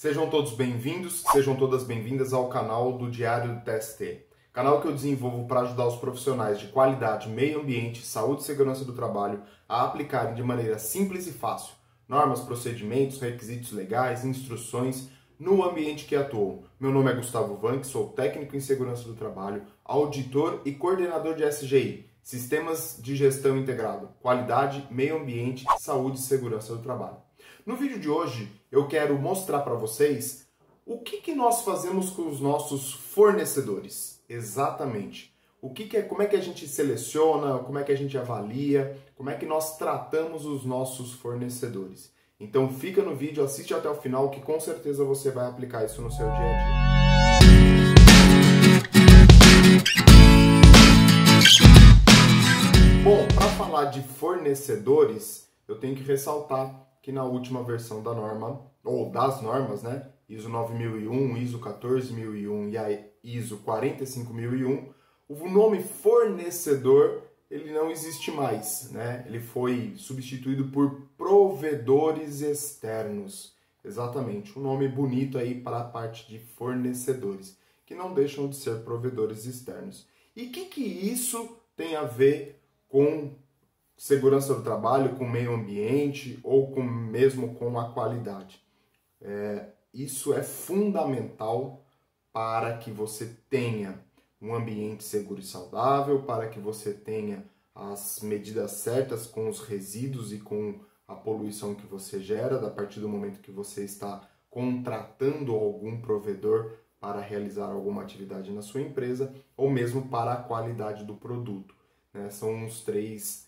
Sejam todos bem-vindos, sejam todas bem-vindas ao canal do Diário do TST. Canal que eu desenvolvo para ajudar os profissionais de qualidade, meio ambiente, saúde e segurança do trabalho a aplicarem de maneira simples e fácil normas, procedimentos, requisitos legais, instruções no ambiente que atuam. Meu nome é Gustavo Vanck, sou técnico em segurança do trabalho, auditor e coordenador de SGI, Sistemas de Gestão Integrado, Qualidade, Meio Ambiente, Saúde e Segurança do Trabalho. No vídeo de hoje, eu quero mostrar para vocês o que nós fazemos com os nossos fornecedores. Exatamente. Como é que a gente seleciona, como é que a gente avalia, como é que nós tratamos os nossos fornecedores. Então fica no vídeo, assiste até o final que com certeza você vai aplicar isso no seu dia a dia. Bom, para falar de fornecedores, eu tenho que ressaltar que na última versão da norma, ou das normas, né, ISO 9001, ISO 14001 e a ISO 45001, o nome fornecedor ele não existe mais, né? Ele foi substituído por provedores externos. Exatamente, um nome bonito aí para a parte de fornecedores, que não deixam de ser provedores externos. E o que isso tem a ver com segurança do trabalho, com meio ambiente ou mesmo com a qualidade? Isso é fundamental para que você tenha um ambiente seguro e saudável, para que você tenha as medidas certas com os resíduos e com a poluição que você gera, a partir do momento que você está contratando algum provedor para realizar alguma atividade na sua empresa, ou mesmo para a qualidade do produto, né? São os três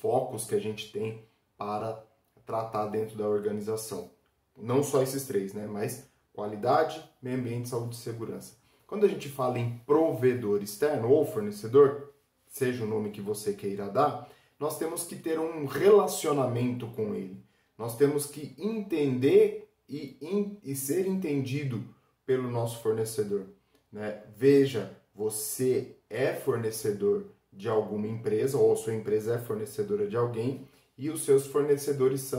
focos que a gente tem para tratar dentro da organização. Não só esses três, né? Mas qualidade, meio ambiente, saúde e segurança. Quando a gente fala em provedor externo ou fornecedor, seja o nome que você queira dar, nós temos que ter um relacionamento com ele. Nós temos que entender e ser entendido pelo nosso fornecedor, né? Veja, você é fornecedor de alguma empresa ou sua empresa é fornecedora de alguém e os seus fornecedores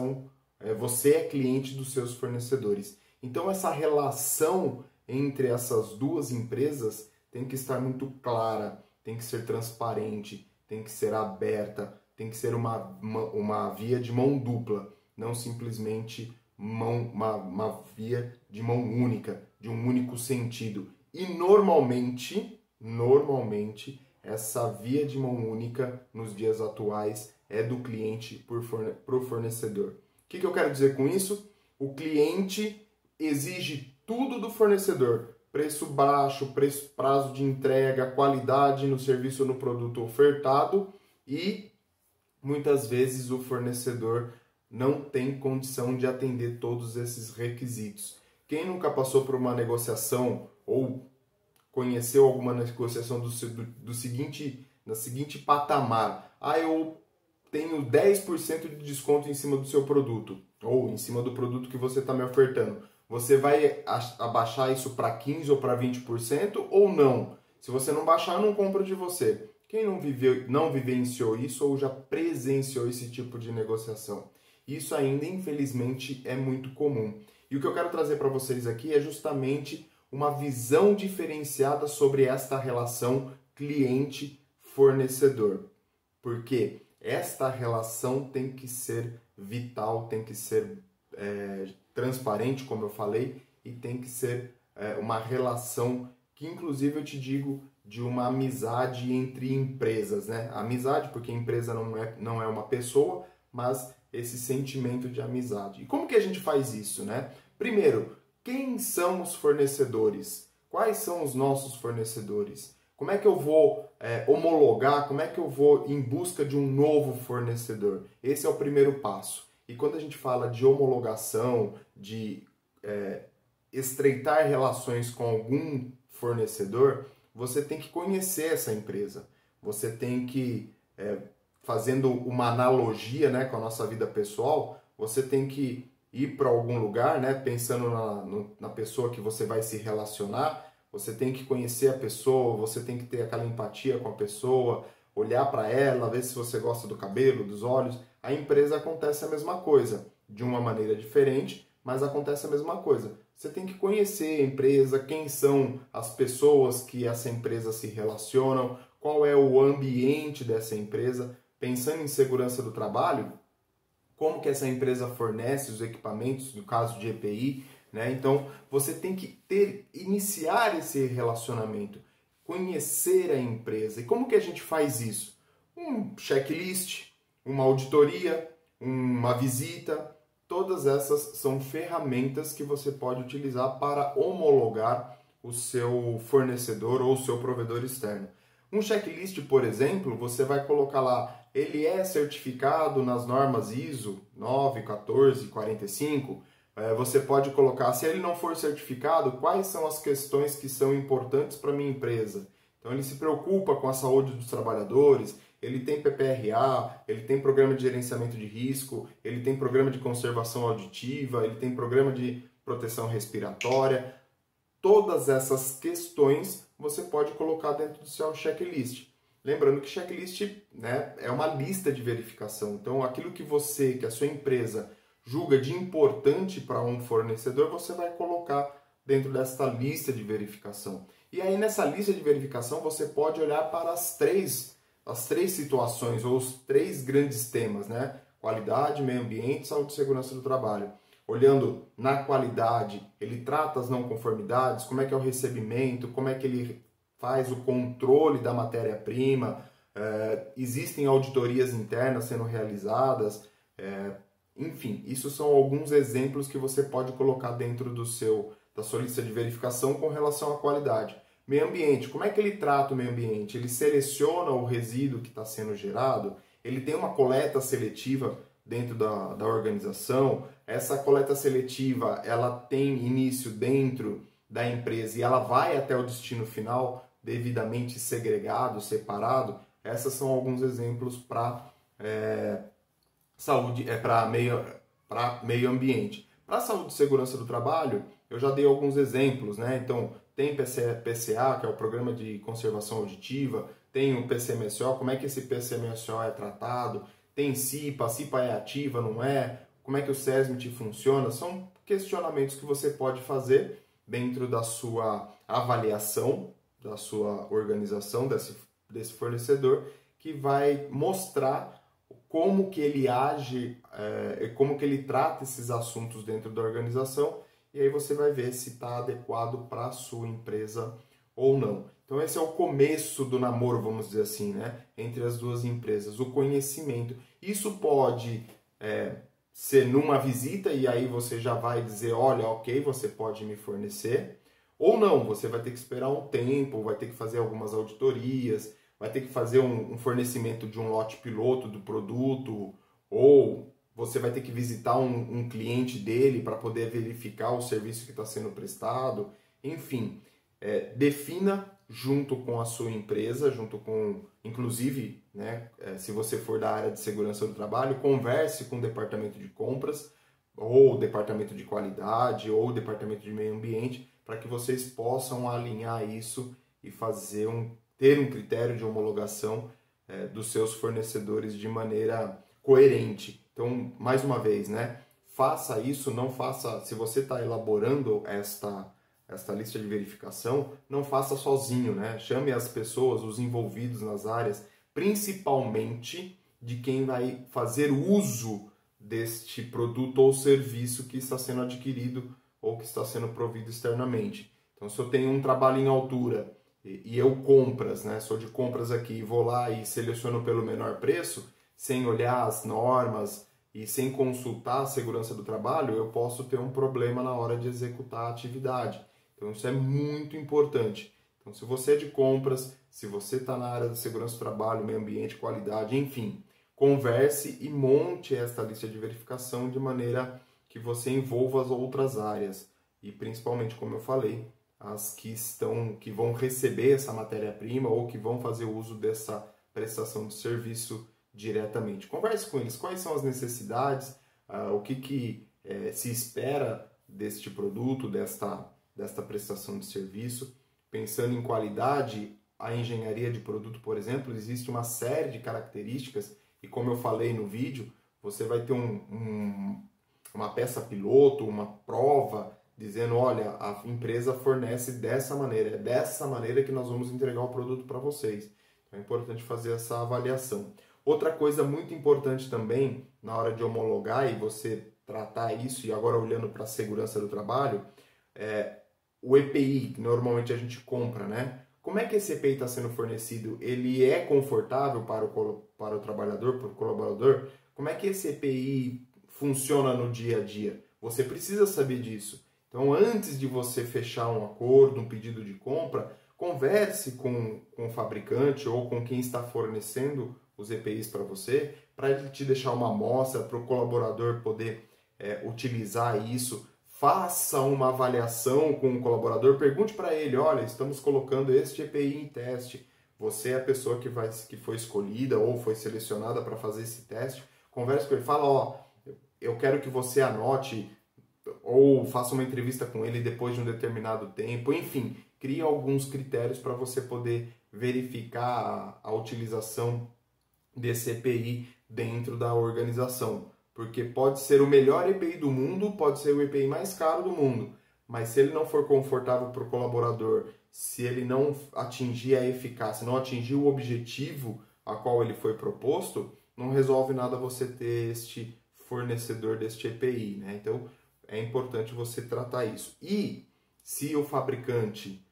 você é cliente dos seus fornecedores. Então essa relação entre essas duas empresas tem que estar muito clara, tem que ser transparente, tem que ser aberta, tem que ser uma via de mão dupla, não simplesmente uma via de mão única, de um único sentido. E normalmente, essa via de mão única nos dias atuais é do cliente para o fornecedor. O que eu quero dizer com isso? O cliente exige tudo do fornecedor, preço baixo, prazo de entrega, qualidade no serviço ou no produto ofertado e muitas vezes o fornecedor não tem condição de atender todos esses requisitos. Quem nunca passou por uma negociação ou conheceu alguma negociação do seguinte patamar? Eu tenho 10% de desconto em cima do seu produto ou em cima do produto que você está me ofertando. Você vai abaixar isso para 15% ou para 20% ou não? Se você não baixar, eu não compro de você. Quem não vivenciou isso ou já presenciou esse tipo de negociação? Isso ainda, infelizmente, é muito comum. E o que eu quero trazer para vocês aqui é justamente uma visão diferenciada sobre esta relação cliente-fornecedor. Porque esta relação tem que ser vital, tem que ser transparente, como eu falei, e tem que ser uma relação que, inclusive, eu te digo, de uma amizade entre empresas, né? Amizade, porque empresa não é uma pessoa, mas esse sentimento de amizade. E como que a gente faz isso, né? Primeiro, quem são os fornecedores? Quais são os nossos fornecedores? Como é que eu vou homologar? Como é que eu vou em busca de um novo fornecedor? Esse é o primeiro passo. E quando a gente fala de homologação, de estreitar relações com algum fornecedor, você tem que conhecer essa empresa. Você tem que, fazendo uma analogia, né, com a nossa vida pessoal, você tem que ir para algum lugar, né, pensando na pessoa que você vai se relacionar, você tem que conhecer a pessoa, você tem que ter aquela empatia com a pessoa, olhar para ela, ver se você gosta do cabelo, dos olhos. A empresa acontece a mesma coisa, de uma maneira diferente, mas acontece a mesma coisa. Você tem que conhecer a empresa, quem são as pessoas que essa empresa se relacionam, qual é o ambiente dessa empresa. Pensando em segurança do trabalho, como que essa empresa fornece os equipamentos, no caso de EPI, né? Então, você tem que iniciar esse relacionamento, conhecer a empresa. E como que a gente faz isso? Um checklist, uma auditoria, uma visita, todas essas são ferramentas que você pode utilizar para homologar o seu fornecedor ou o seu provedor externo. Um checklist, por exemplo, você vai colocar lá, ele é certificado nas normas ISO 9, 14, 45. Você pode colocar, se ele não for certificado, quais são as questões que são importantes para a minha empresa. Então ele se preocupa com a saúde dos trabalhadores, ele tem PPRA, ele tem programa de gerenciamento de risco, ele tem programa de conservação auditiva, ele tem programa de proteção respiratória. Todas essas questões você pode colocar dentro do seu checklist. Lembrando que checklist, né, é uma lista de verificação. Então, aquilo que a sua empresa julga de importante para um fornecedor, você vai colocar dentro desta lista de verificação. E aí, nessa lista de verificação, você pode olhar para as três situações, ou os 3 grandes temas, né? Qualidade, meio ambiente, saúde e segurança do trabalho. Olhando na qualidade, ele trata as não conformidades, como é que é o recebimento, como é que ele faz o controle da matéria-prima, existem auditorias internas sendo realizadas, enfim, isso são alguns exemplos que você pode colocar dentro da sua lista de verificação com relação à qualidade. Meio ambiente, como é que ele trata o meio ambiente? Ele seleciona o resíduo que está sendo gerado? Ele tem uma coleta seletiva dentro da organização? Essa coleta seletiva, ela tem início dentro da empresa e ela vai até o destino final devidamente segregado, separado? Essas são alguns exemplos para saúde, para meio ambiente. Para saúde e segurança do trabalho, eu já dei alguns exemplos, né? Então, tem PCA, que é o Programa de Conservação Auditiva, tem o PCMSO, como é que esse PCMSO é tratado, tem CIPA, a CIPA é ativa, não é? Como é que o SESMIT funciona? São questionamentos que você pode fazer dentro da sua avaliação, da sua organização, desse fornecedor, que vai mostrar como que ele age, como que ele trata esses assuntos dentro da organização, e aí você vai ver se está adequado para a sua empresa ou não. Então esse é o começo do namoro, vamos dizer assim, né? Entre as duas empresas, o conhecimento. Isso pode ser numa visita e aí você já vai dizer, olha, ok, você pode me fornecer, ou não, você vai ter que esperar um tempo, vai ter que fazer algumas auditorias, vai ter que fazer um fornecimento de um lote piloto do produto, ou você vai ter que visitar um cliente dele para poder verificar o serviço que está sendo prestado. Enfim, defina junto com a sua empresa, inclusive, né, se você for da área de segurança do trabalho, converse com o departamento de compras, ou o departamento de qualidade, ou o departamento de meio ambiente, para que vocês possam alinhar isso e ter um critério de homologação dos seus fornecedores de maneira coerente. Então, mais uma vez, né? Faça isso, não faça... Se você está elaborando esta lista de verificação, não faça sozinho, né? Chame as pessoas, os envolvidos nas áreas, principalmente de quem vai fazer uso deste produto ou serviço que está sendo adquirido ou que está sendo provido externamente. Então, se eu tenho um trabalho em altura e eu compras, né? Sou de compras aqui, vou lá e seleciono pelo menor preço, sem olhar as normas e sem consultar a segurança do trabalho, eu posso ter um problema na hora de executar a atividade. Então isso é muito importante. Então se você é de compras, se você está na área de segurança do trabalho, meio ambiente, qualidade, enfim, converse e monte esta lista de verificação de maneira que você envolva as outras áreas. E principalmente, como eu falei, as que vão receber essa matéria-prima ou que vão fazer uso dessa prestação de serviço diretamente. Converse com eles, quais são as necessidades, o que se espera deste produto, desta prestação de serviço. Pensando em qualidade, a engenharia de produto, por exemplo, existe uma série de características e, como eu falei no vídeo, você vai ter uma peça piloto, uma prova, dizendo, olha, a empresa fornece dessa maneira, é dessa maneira que nós vamos entregar o produto para vocês. Então é importante fazer essa avaliação. Outra coisa muito importante também, na hora de homologar e você tratar isso, e agora olhando para a segurança do trabalho, o EPI, que normalmente a gente compra, né? Como é que esse EPI está sendo fornecido? Ele é confortável para o trabalhador, para o colaborador? Como é que esse EPI funciona no dia a dia? Você precisa saber disso. Então, antes de você fechar um acordo, um pedido de compra, converse com o fabricante ou com quem está fornecendo os EPIs para você, para ele te deixar uma amostra, para o colaborador poder utilizar isso. Faça uma avaliação com o colaborador, pergunte para ele, olha, estamos colocando este EPI em teste, você é a pessoa que foi escolhida ou foi selecionada para fazer esse teste, converse com ele, fala, ó, eu quero que você anote ou faça uma entrevista com ele depois de um determinado tempo, enfim, crie alguns critérios para você poder verificar a utilização desse EPI dentro da organização. Porque pode ser o melhor EPI do mundo, pode ser o EPI mais caro do mundo, mas se ele não for confortável para o colaborador, se ele não atingir a eficácia, não atingir o objetivo a qual ele foi proposto, não resolve nada você ter este fornecedor deste EPI, né? Então, é importante você tratar isso. E se o fabricante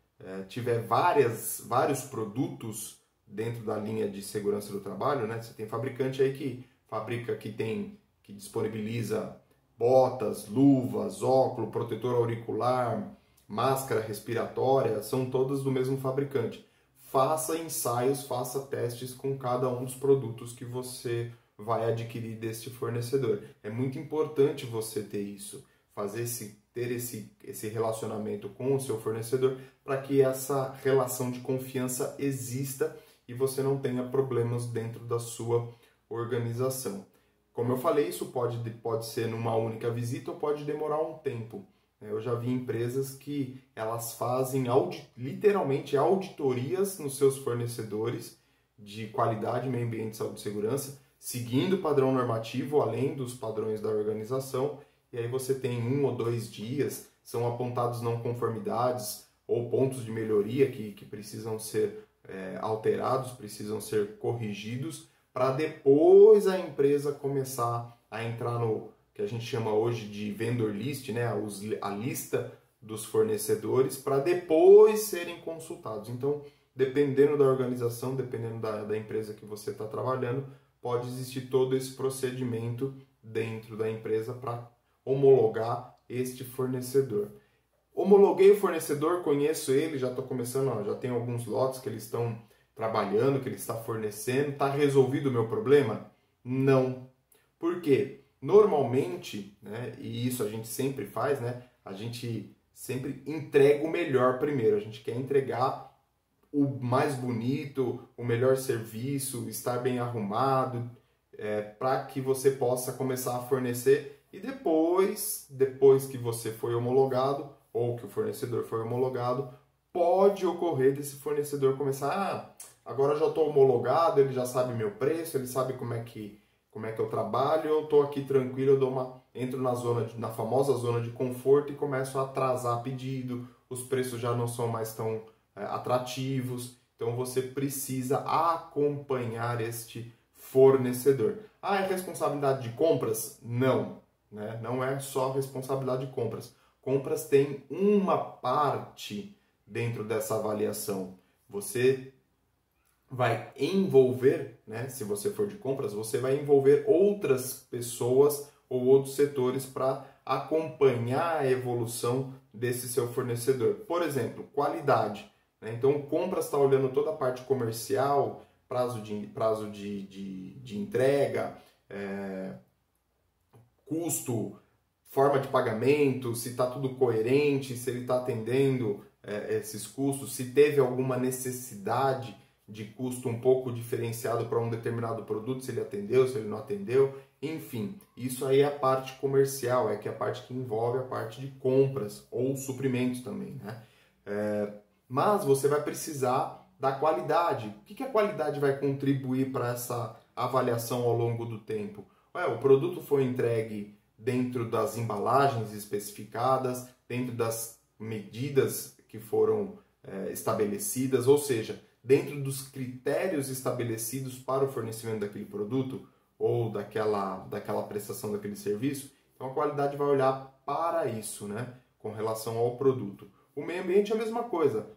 tiver vários produtos dentro da linha de segurança do trabalho, né? Você tem fabricante aí que fabrica, que disponibiliza botas, luvas, óculos, protetor auricular, máscara respiratória, são todas do mesmo fabricante. Faça ensaios, faça testes com cada um dos produtos que você vai adquirir deste fornecedor. É muito importante você ter isso, ter esse relacionamento com o seu fornecedor para que essa relação de confiança exista e você não tenha problemas dentro da sua organização. Como eu falei, isso pode ser numa única visita ou pode demorar um tempo. Eu já vi empresas que elas fazem literalmente auditorias nos seus fornecedores de qualidade, meio ambiente, saúde e segurança, seguindo o padrão normativo, além dos padrões da organização, e aí você tem 1 ou 2 dias, são apontados não conformidades ou pontos de melhoria que precisam ser alterados, precisam ser corrigidos, para depois a empresa começar a entrar no que a gente chama hoje de vendor list, né? A lista dos fornecedores, para depois serem consultados. Então, dependendo da organização, dependendo da empresa que você está trabalhando, pode existir todo esse procedimento dentro da empresa para homologar este fornecedor. Homologuei o fornecedor, conheço ele, já estou começando, já tem alguns lotes que eles estão trabalhando, que ele está fornecendo. Está resolvido o meu problema? Não. Por quê? Normalmente, né, e isso a gente sempre faz, né, a gente sempre entrega o melhor primeiro. A gente quer entregar o mais bonito, o melhor serviço, estar bem arrumado, para que você possa começar a fornecer e depois que você foi homologado ou que o fornecedor foi homologado, pode ocorrer desse fornecedor começar, agora já estou homologado, ele já sabe meu preço, ele sabe como é que eu trabalho, eu estou aqui tranquilo, entro na famosa zona de conforto e começo a atrasar pedido, os preços já não são mais tão atrativos, então você precisa acompanhar este fornecedor. É responsabilidade de compras? Não, né? Não é só responsabilidade de compras. Compras tem uma parte dentro dessa avaliação. Você vai envolver, né, se você for de compras, você vai envolver outras pessoas ou outros setores para acompanhar a evolução desse seu fornecedor. Por exemplo, qualidade, né? Então, compras está olhando toda a parte comercial, prazo de entrega, custo, forma de pagamento, se está tudo coerente, se ele está atendendo esses custos, se teve alguma necessidade de custo um pouco diferenciado para um determinado produto, se ele atendeu, se ele não atendeu, enfim, isso aí é a parte comercial, que é a parte que envolve a parte de compras ou suprimentos também, né? Mas você vai precisar da qualidade. O que a qualidade vai contribuir para essa avaliação ao longo do tempo? O produto foi entregue dentro das embalagens especificadas, dentro das medidas que foram estabelecidas, ou seja, dentro dos critérios estabelecidos para o fornecimento daquele produto ou daquela prestação daquele serviço. Então a qualidade vai olhar para isso, né, com relação ao produto. O meio ambiente é a mesma coisa.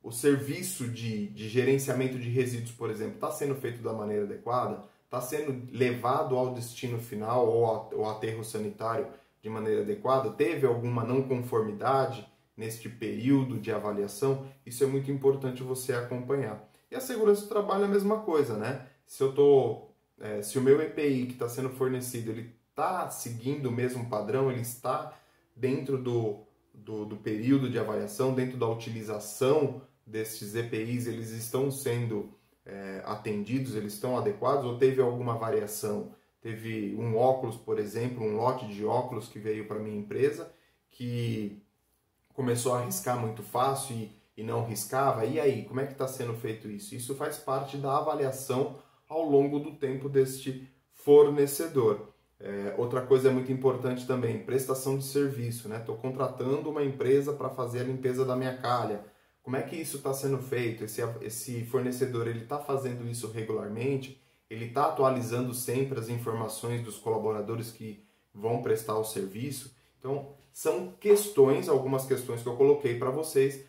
O serviço de gerenciamento de resíduos, por exemplo, está sendo feito da maneira adequada? Está sendo levado ao destino final ou ao aterro sanitário de maneira adequada? Teve alguma não conformidade neste período de avaliação? Isso é muito importante você acompanhar. E a segurança do trabalho é a mesma coisa, né? Se o meu EPI que está sendo fornecido, ele está seguindo o mesmo padrão, ele está dentro do período de avaliação, dentro da utilização destes EPIs, eles estão sendo atendidos, eles estão adequados, ou teve alguma variação? Teve um óculos, por exemplo, um lote de óculos que veio para a minha empresa, que começou a riscar muito fácil e não riscava. E aí, como é que está sendo feito isso? Isso faz parte da avaliação ao longo do tempo deste fornecedor. Outra coisa muito importante também, prestação de serviço, né? Estou contratando uma empresa para fazer a limpeza da minha calha. Como é que isso está sendo feito? Esse fornecedor, ele está fazendo isso regularmente? Ele está atualizando sempre as informações dos colaboradores que vão prestar o serviço? Então, são algumas questões que eu coloquei para vocês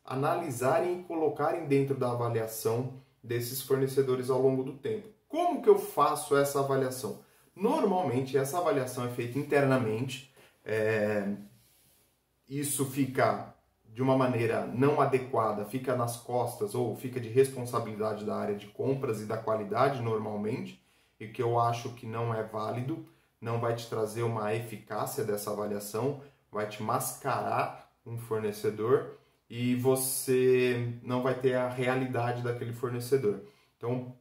analisarem e colocarem dentro da avaliação desses fornecedores ao longo do tempo. Como que eu faço essa avaliação? Normalmente, essa avaliação é feita internamente. Isso fica de uma maneira não adequada, fica nas costas ou fica de responsabilidade da área de compras e da qualidade normalmente, e que eu acho que não é válido, não vai te trazer uma eficácia dessa avaliação, vai te mascarar um fornecedor e você não vai ter a realidade daquele fornecedor. Então,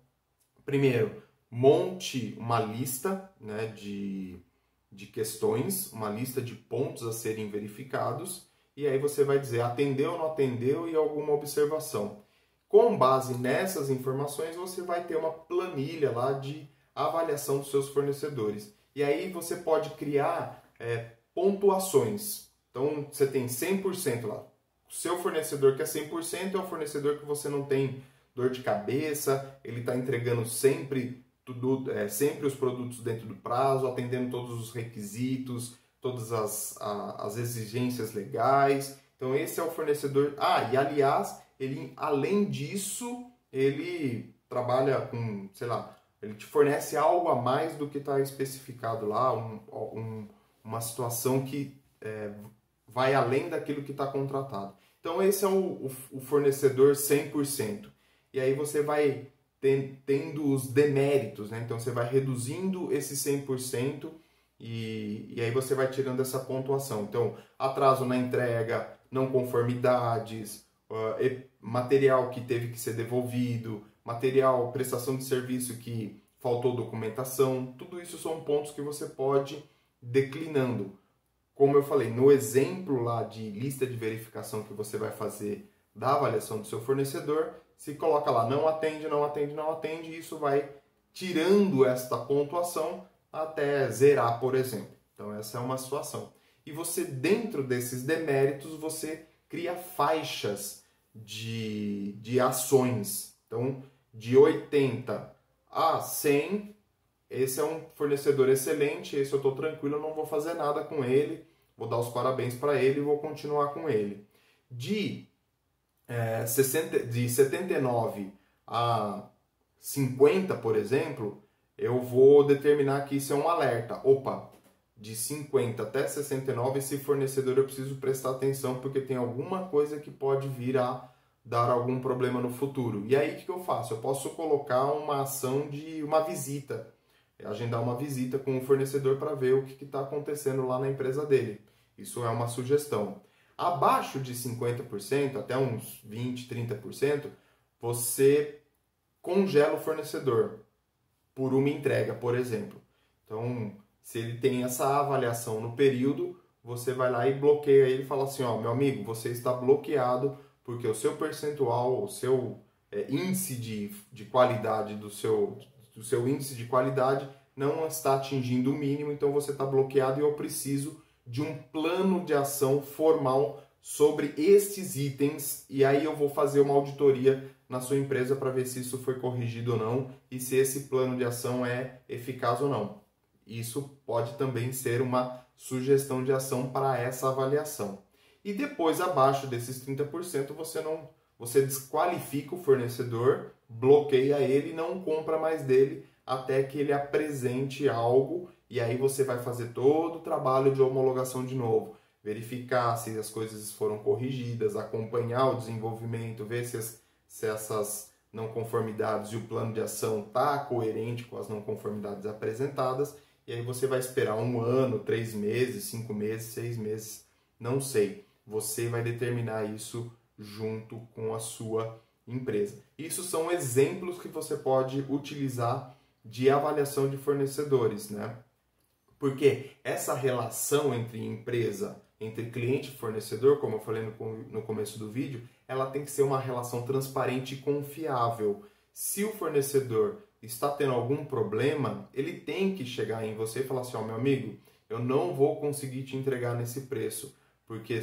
primeiro, monte uma lista, né, de questões, uma lista de pontos a serem verificados, e aí você vai dizer atendeu, não atendeu e alguma observação. Com base nessas informações, você vai ter uma planilha lá de avaliação dos seus fornecedores. E aí você pode criar pontuações. Então, você tem 100% lá. O seu fornecedor que é 100% é o fornecedor que você não tem dor de cabeça, ele está entregando sempre os produtos dentro do prazo, atendendo todos os requisitos, todas as exigências legais. Então esse é o fornecedor. E aliás, ele, além disso, ele trabalha com, sei lá, ele te fornece algo a mais do que está especificado lá, uma situação que vai além daquilo que está contratado. Então esse é o fornecedor 100%. E aí você vai tendo os deméritos, né? Então você vai reduzindo esse 100% e aí você vai tirando essa pontuação. Então, atraso na entrega, não conformidades, material que teve que ser devolvido, prestação de serviço que faltou documentação, tudo isso são pontos que você pode declinando. Como eu falei, no exemplo lá de lista de verificação que você vai fazer da avaliação do seu fornecedor, se coloca lá não atende, não atende, não atende, e isso vai tirando esta pontuação até zerar, por exemplo. Então essa é uma situação. E você, dentro desses deméritos, você cria faixas de ações. Então, de 80 a 100, esse é um fornecedor excelente, esse eu estou tranquilo, eu não vou fazer nada com ele, vou dar os parabéns para ele e vou continuar com ele. De 79 a 50, por exemplo, eu vou determinar que isso é um alerta. Opa, de 50 até 69, esse fornecedor eu preciso prestar atenção porque tem alguma coisa que pode vir a dar algum problema no futuro. E aí o que eu faço? Eu posso colocar uma ação de uma visita, agendar uma visita com o fornecedor para ver o que está acontecendo lá na empresa dele. Isso é uma sugestão. Abaixo de 50%, até uns 20%, 30%, você congela o fornecedor por uma entrega, por exemplo. Então, se ele tem essa avaliação no período, você vai lá e bloqueia ele e fala assim, meu amigo, você está bloqueado porque o seu percentual, o seu índice de qualidade do seu índice de qualidade não está atingindo o mínimo, então você está bloqueado e eu preciso de um plano de ação formal sobre estes itens, e aí eu vou fazer uma auditoria na sua empresa para ver se isso foi corrigido ou não e se esse plano de ação é eficaz ou não. Isso pode também ser uma sugestão de ação para essa avaliação. E depois, abaixo desses 30%, você desqualifica o fornecedor, bloqueia ele e não compra mais dele até que ele apresente algo, e aí você vai fazer todo o trabalho de homologação de novo. Verificar se as coisas foram corrigidas, acompanhar o desenvolvimento, ver se essas não conformidades e o plano de ação está coerente com as não conformidades apresentadas, e aí você vai esperar 1 ano, 3 meses, 5 meses, 6 meses, não sei. Você vai determinar isso junto com a sua empresa. Isso são exemplos que você pode utilizar de avaliação de fornecedores, né? Porque essa relação entre empresa, entre cliente e fornecedor, como eu falei no começo do vídeo, ela tem que ser uma relação transparente e confiável. Se o fornecedor está tendo algum problema, ele tem que chegar em você e falar assim, ó, meu amigo, eu não vou conseguir te entregar nesse preço, porque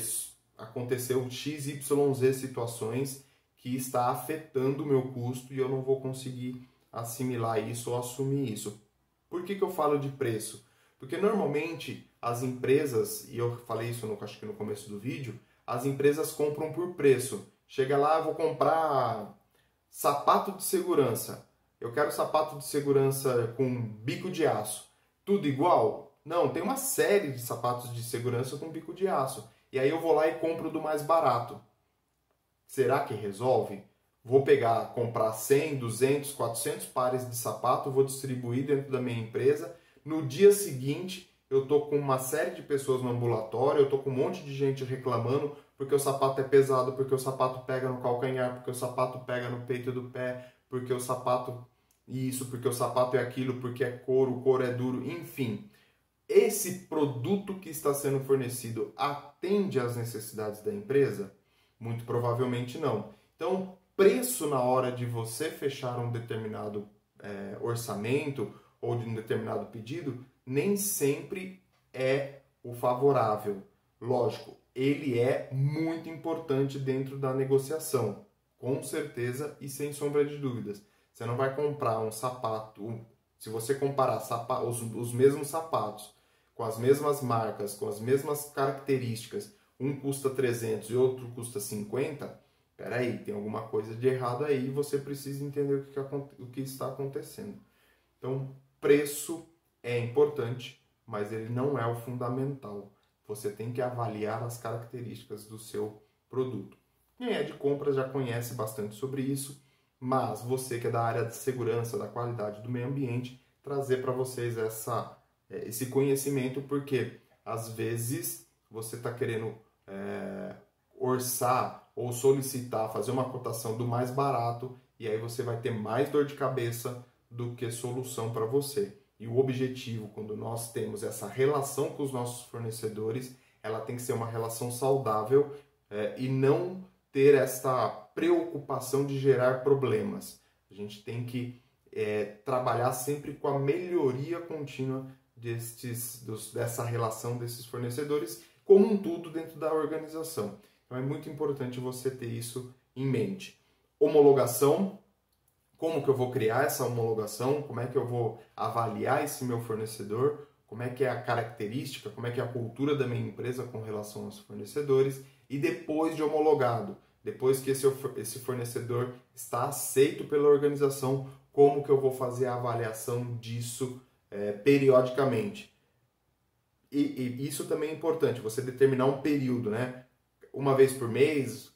aconteceu XYZ situações que está afetando o meu custo e eu não vou conseguir assimilar isso ou assumir isso. Por que eu falo de preço? Porque normalmente as empresas, e eu falei isso acho que no começo do vídeo, as empresas compram por preço. Chega lá, eu vou comprar sapato de segurança. Eu quero sapato de segurança com bico de aço. Tudo igual? Não, tem uma série de sapatos de segurança com bico de aço. E aí eu vou lá e compro do mais barato. Será que resolve? Vou comprar 100, 200, 400 pares de sapato, vou distribuir dentro da minha empresa. No dia seguinte, eu estou com uma série de pessoas no ambulatório, eu estou com um monte de gente reclamando porque o sapato é pesado, porque o sapato pega no calcanhar, porque o sapato pega no peito do pé, porque o sapato isso, porque o sapato é aquilo, porque é couro, o couro é duro, enfim. Esse produto que está sendo fornecido atende às necessidades da empresa? Muito provavelmente não. Então, preço na hora de você fechar um determinado orçamento ou de um determinado pedido, nem sempre é o favorável. Lógico, ele é muito importante dentro da negociação, com certeza e sem sombra de dúvidas. Você não vai comprar um sapato, se você comparar os mesmos sapatos, com as mesmas marcas, com as mesmas características, um custa 300 e outro custa 50, peraí, tem alguma coisa de errado aí e você precisa entender o que está acontecendo. Então, preço é importante, mas ele não é o fundamental. Você tem que avaliar as características do seu produto. Quem é de compras já conhece bastante sobre isso, mas você que é da área de segurança, da qualidade do meio ambiente, trazer para vocês esse conhecimento, porque às vezes você está querendo orçar ou solicitar, fazer uma cotação do mais barato, e aí você vai ter mais dor de cabeça do que solução para você. E o objetivo, quando nós temos essa relação com os nossos fornecedores, ela tem que ser uma relação saudável e não ter essa preocupação de gerar problemas. A gente tem que trabalhar sempre com a melhoria contínua dessa relação desses fornecedores, como um tudo dentro da organização. Então é muito importante você ter isso em mente. Homologação. Como que eu vou criar essa homologação? Como é que eu vou avaliar esse meu fornecedor? Como é que é a característica? Como é que é a cultura da minha empresa com relação aos fornecedores? E depois de homologado, depois que esse fornecedor está aceito pela organização, como que eu vou fazer a avaliação disso periodicamente? E isso também é importante, você determinar um período, né? Uma vez por mês,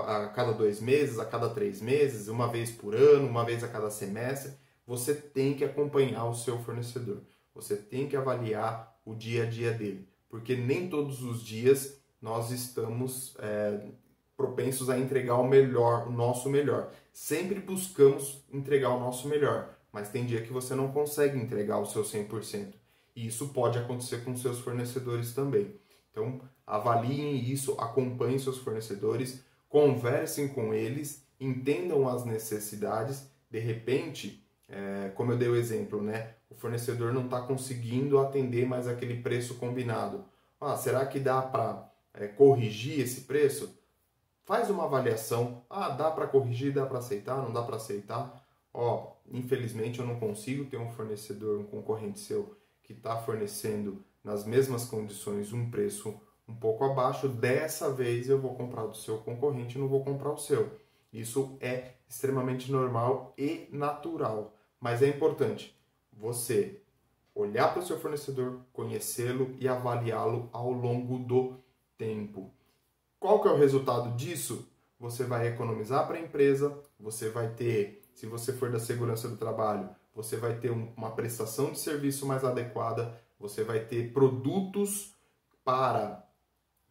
a cada 2 meses, a cada 3 meses, uma vez por ano, uma vez a cada semestre. Você tem que acompanhar o seu fornecedor. Você tem que avaliar o dia a dia dele. Porque nem todos os dias nós estamos propensos a entregar o nosso melhor. Sempre buscamos entregar o nosso melhor. Mas tem dia que você não consegue entregar o seu 100%. E isso pode acontecer com seus fornecedores também. Então, avaliem isso, acompanhem seus fornecedores, conversem com eles, entendam as necessidades. De repente, como eu dei o exemplo, né? O fornecedor não está conseguindo atender mais aquele preço combinado. Será que dá para corrigir esse preço? Faz uma avaliação. Dá para corrigir, dá para aceitar, não dá para aceitar? Infelizmente eu não consigo ter um fornecedor, um concorrente seu que está fornecendo nas mesmas condições um preço um pouco abaixo. Dessa vez eu vou comprar do seu concorrente e não vou comprar o seu. Isso é extremamente normal e natural. Mas é importante você olhar para o seu fornecedor, conhecê-lo e avaliá-lo ao longo do tempo. Qual que é o resultado disso? Você vai economizar para a empresa, você vai ter, se você for da segurança do trabalho, você vai ter uma prestação de serviço mais adequada, você vai ter produtos para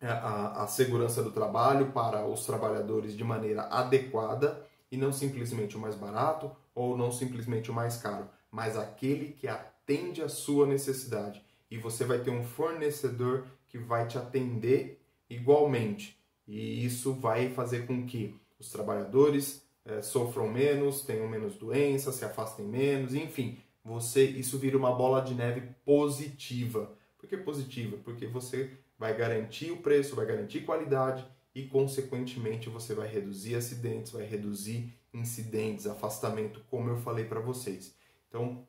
a segurança do trabalho, para os trabalhadores de maneira adequada e não simplesmente o mais barato ou não simplesmente o mais caro, mas aquele que atende a sua necessidade. E você vai ter um fornecedor que vai te atender igualmente. E isso vai fazer com que os trabalhadores sofram menos, tenham menos doenças, se afastem menos, enfim. Isso vira uma bola de neve positiva. Por que positiva? Porque você vai garantir o preço, vai garantir qualidade e, consequentemente, você vai reduzir acidentes, vai reduzir incidentes, afastamento, como eu falei para vocês. Então,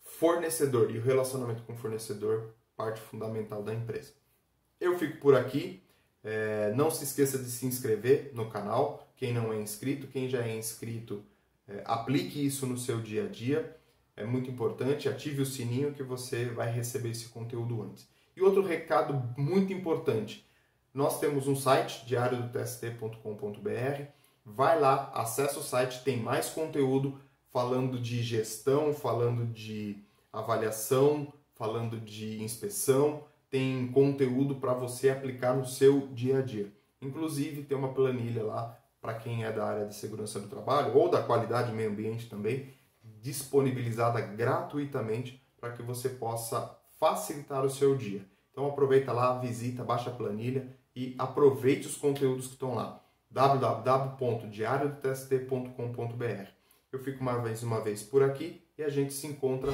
fornecedor e o relacionamento com o fornecedor, parte fundamental da empresa. Eu fico por aqui. Não se esqueça de se inscrever no canal, quem não é inscrito. Quem já é inscrito, aplique isso no seu dia a dia. É muito importante, ative o sininho que você vai receber esse conteúdo antes. E outro recado muito importante, nós temos um site, diariodotst.com.br. Vai lá, acessa o site, tem mais conteúdo falando de gestão, falando de avaliação, falando de inspeção. Tem conteúdo para você aplicar no seu dia a dia. Inclusive, tem uma planilha lá para quem é da área de segurança do trabalho ou da qualidade e meio ambiente também, disponibilizada gratuitamente para que você possa facilitar o seu dia. Então aproveita lá, visita, baixa a planilha e aproveite os conteúdos que estão lá. www.diariodotst.com.br. Eu fico uma vez por aqui e a gente se encontra